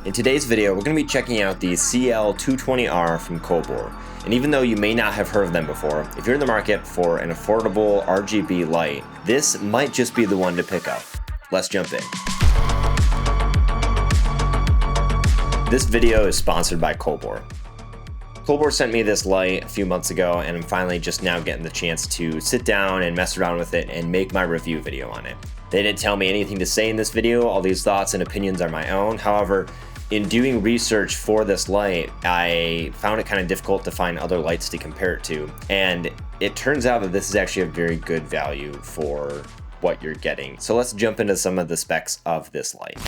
In today's video, we're going to be checking out the CL220R from Kobor. And even though you may not have heard of them before, if you're in the market for an affordable RGB light, this might just be the one to pick up. Let's jump in. This video is sponsored by Kobor. Kobor sent me this light a few months ago, and I'm finally just now getting the chance to sit down and mess around with it and make my review video on it. They didn't tell me anything to say in this video. All these thoughts and opinions are my own. However, in doing research for this light, I found it kind of difficult to find other lights to compare it to. And it turns out that this is actually a very good value for what you're getting. So let's jump into some of the specs of this light.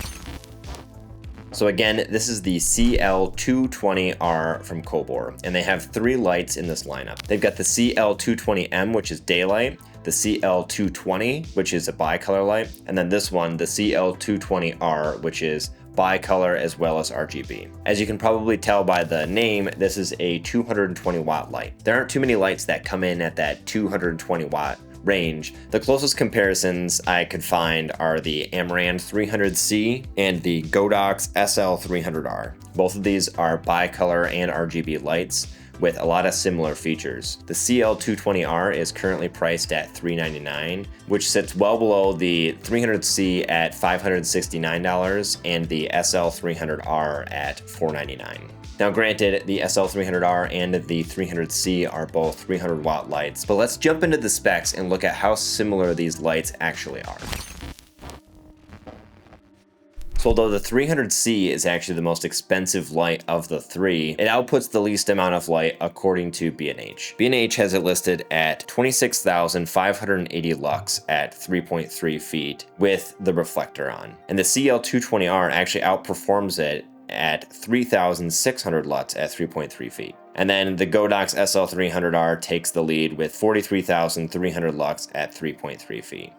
So again, this is the CL220R from Kobor, and they have three lights in this lineup. They've got the CL220M, which is daylight, the CL220, which is a bicolor light, and then this one, the CL220R, which is bicolor as well as RGB. As you can probably tell by the name, this is a 220 watt light. There aren't too many lights that come in at that 220 watt range. The closest comparisons I could find are the Amaran 300C and the Godox SL300R. Both of these are bicolor and RGB lights with a lot of similar features. The CL220R is currently priced at $399, which sits well below the 300C at $569 and the SL300R at $499. Now granted, the SL300R and the 300C are both 300 watt lights, but let's jump into the specs and look at how similar these lights actually are. So although the 300C is actually the most expensive light of the three, it outputs the least amount of light according to B&H. B&H has it listed at 26,580 lux at 3.3 feet with the reflector on. And the CL220R actually outperforms it at 3,600 lux at 3.3 feet. And then the Godox SL300R takes the lead with 43,300 lux at 3.3 feet.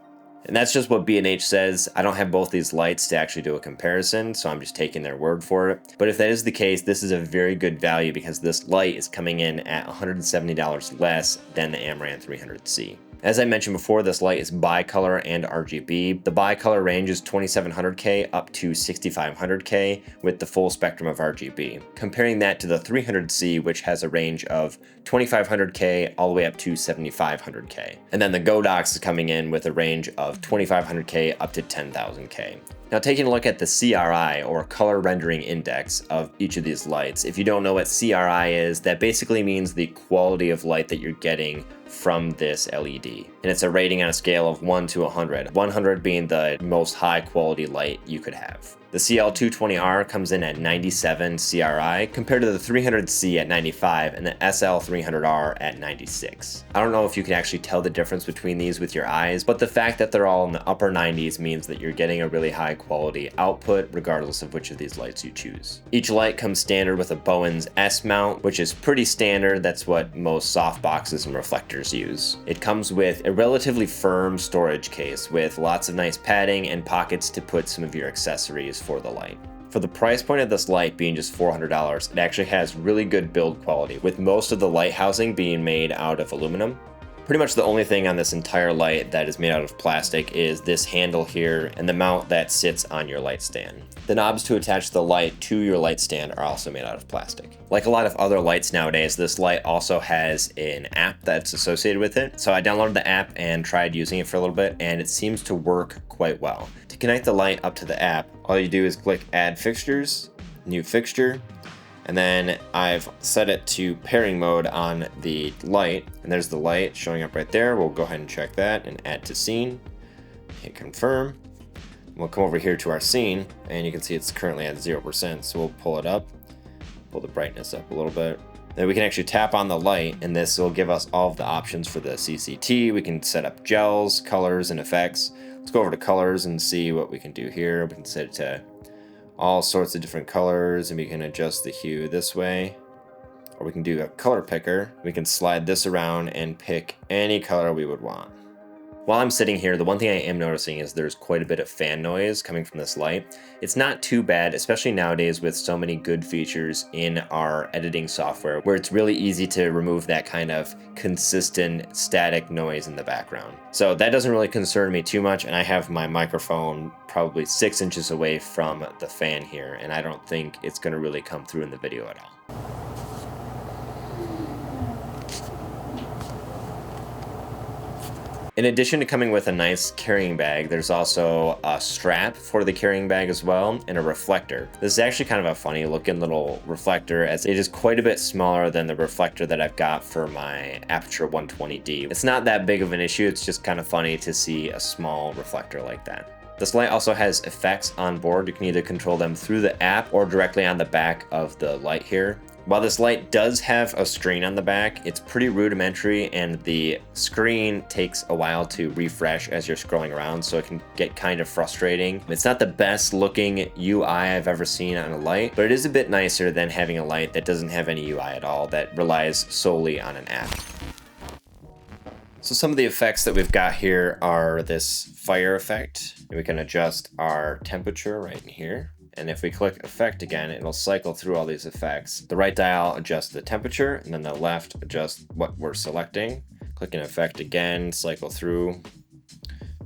And that's just what B&H says. I don't have both these lights to actually do a comparison, so I'm just taking their word for it. But if that is the case, this is a very good value because this light is coming in at $170 less than the Amaran 300C. As I mentioned before, this light is bicolor and RGB. The bicolor range is 2700K up to 6500K with the full spectrum of RGB. Comparing that to the 300C, which has a range of 2500K all the way up to 7500K. And then the Godox is coming in with a range of 2500K up to 10,000K. Now taking a look at the CRI, or color rendering index, of each of these lights. If you don't know what CRI is, that basically means the quality of light that you're getting from this LED. And it's a rating on a scale of 1 to 100, 100 being the most high quality light you could have. The CL220R comes in at 97 CRI compared to the 300C at 95 and the SL300R at 96. I don't know if you can actually tell the difference between these with your eyes, but the fact that they're all in the upper 90s means that you're getting a really high quality output regardless of which of these lights you choose. Each light comes standard with a Bowens S mount, which is pretty standard. That's what most softboxes and reflectors use. It comes with a relatively firm storage case with lots of nice padding and pockets to put some of your accessories for the light. For the price point of this light being just $400, it actually has really good build quality, with most of the light housing being made out of aluminum. Pretty much the only thing on this entire light that is made out of plastic is this handle here and the mount that sits on your light stand. The knobs to attach the light to your light stand are also made out of plastic. Like a lot of other lights nowadays, this light also has an app that's associated with it. So I downloaded the app and tried using it for a little bit, and it seems to work quite well. To connect the light up to the app, all you do is click Add Fixtures, New Fixture, and then I've set it to pairing mode on the light, and there's the light showing up right there. We'll go ahead and check that and add to scene, hit confirm. We'll come over here to our scene, and you can see it's currently at 0%, so we'll pull it up, pull the brightness up a little bit. Then we can actually tap on the light, and this will give us all of the options for the CCT. We can set up gels, colors, and effects. Let's go over to colors and see what we can do here. We can set it to all sorts of different colors, and we can adjust the hue this way. Or we can do a color picker. We can slide this around and pick any color we would want. While I'm sitting here, the one thing I am noticing is there's quite a bit of fan noise coming from this light. It's not too bad, especially nowadays with so many good features in our editing software, where it's really easy to remove that kind of consistent static noise in the background. So that doesn't really concern me too much, and I have my microphone probably 6 inches away from the fan here, and I don't think it's going to really come through in the video at all. In addition to coming with a nice carrying bag, there's also a strap for the carrying bag as well, and a reflector. This is actually kind of a funny looking little reflector, as it is quite a bit smaller than the reflector that I've got for my Aputure 120D. It's not that big of an issue, it's just kind of funny to see a small reflector like that. This light also has effects on board. You can either control them through the app or directly on the back of the light here. While this light does have a screen on the back, it's pretty rudimentary, and the screen takes a while to refresh as you're scrolling around, so it can get kind of frustrating. It's not the best looking UI I've ever seen on a light, but it is a bit nicer than having a light that doesn't have any UI at all, that relies solely on an app. So some of the effects that we've got here are this fire effect. We can adjust our temperature right in here. And if we click effect again, it'll cycle through all these effects. The right dial adjusts the temperature, and then the left adjusts what we're selecting. Clicking effect again, cycle through.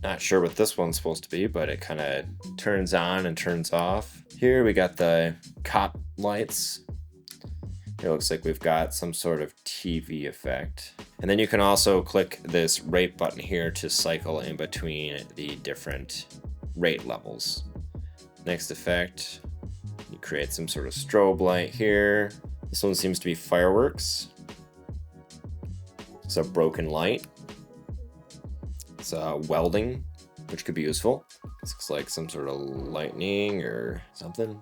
Not sure what this one's supposed to be, but it kind of turns on and turns off. Here we got the cop lights. It looks like we've got some sort of TV effect. And then you can also click this rate button here to cycle in between the different rate levels. Next effect, you create some sort of strobe light here. This one seems to be fireworks. It's a broken light. It's welding, which could be useful. This looks like some sort of lightning or something.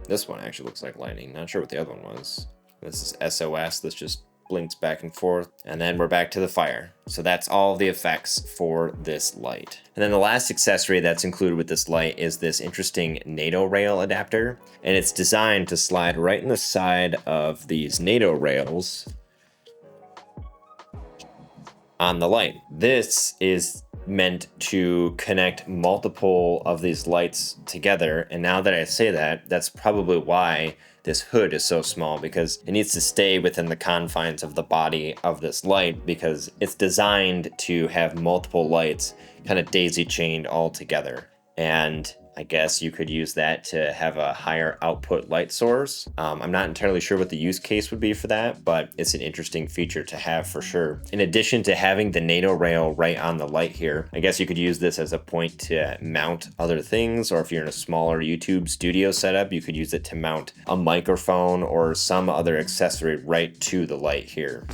This one actually looks like lightning. Not sure what the other one was. This is SOS. This just blinks back and forth, and then we're back to the fire. So that's all the effects for this light. And then the last accessory that's included with this light is this interesting NATO rail adapter, and it's designed to slide right in the side of these NATO rails on the light. This is meant to connect multiple of these lights together, and now that I say that, that's probably why this hood is so small, because it needs to stay within the confines of the body of this light, because it's designed to have multiple lights kind of daisy chained all together. And I guess you could use that to have a higher output light source. I'm not entirely sure what the use case would be for that, but it's an interesting feature to have for sure. In addition to having the NATO rail right on the light here, I guess you could use this as a point to mount other things, or if you're in a smaller YouTube studio setup, you could use it to mount a microphone or some other accessory right to the light here.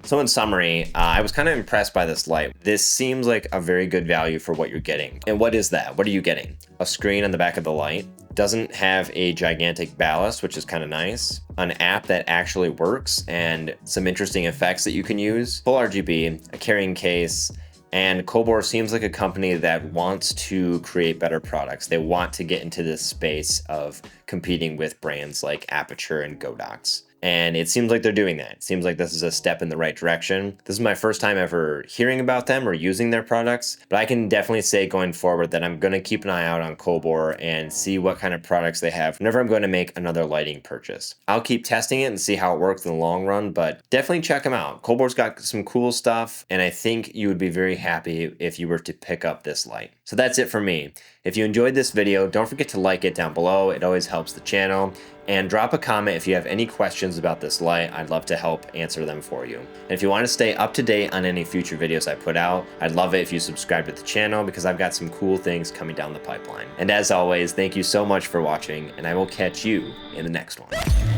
So in summary, I was kind of impressed by this light. This seems like a very good value for what you're getting. And what is that? What are you getting? A screen on the back of the light. Doesn't have a gigantic ballast, which is kind of nice. An app that actually works, and some interesting effects that you can use. Full RGB, a carrying case, and Kobor seems like a company that wants to create better products. They want to get into this space of competing with brands like Aputure and Godox. And it seems like they're doing that. It seems like this is a step in the right direction. This is my first time ever hearing about them or using their products, but I can definitely say going forward that I'm gonna keep an eye out on Kobor and see what kind of products they have whenever I'm going to make another lighting purchase. I'll keep testing it and see how it works in the long run, but definitely check them out. Kobor's got some cool stuff, and I think you would be very happy if you were to pick up this light. So that's it for me. If you enjoyed this video, don't forget to like it down below. It always helps the channel. And drop a comment if you have any questions about this light. I'd love to help answer them for you. And if you want to stay up to date on any future videos I put out, I'd love it if you subscribe to the channel, because I've got some cool things coming down the pipeline. And as always, thank you so much for watching, and I will catch you in the next one.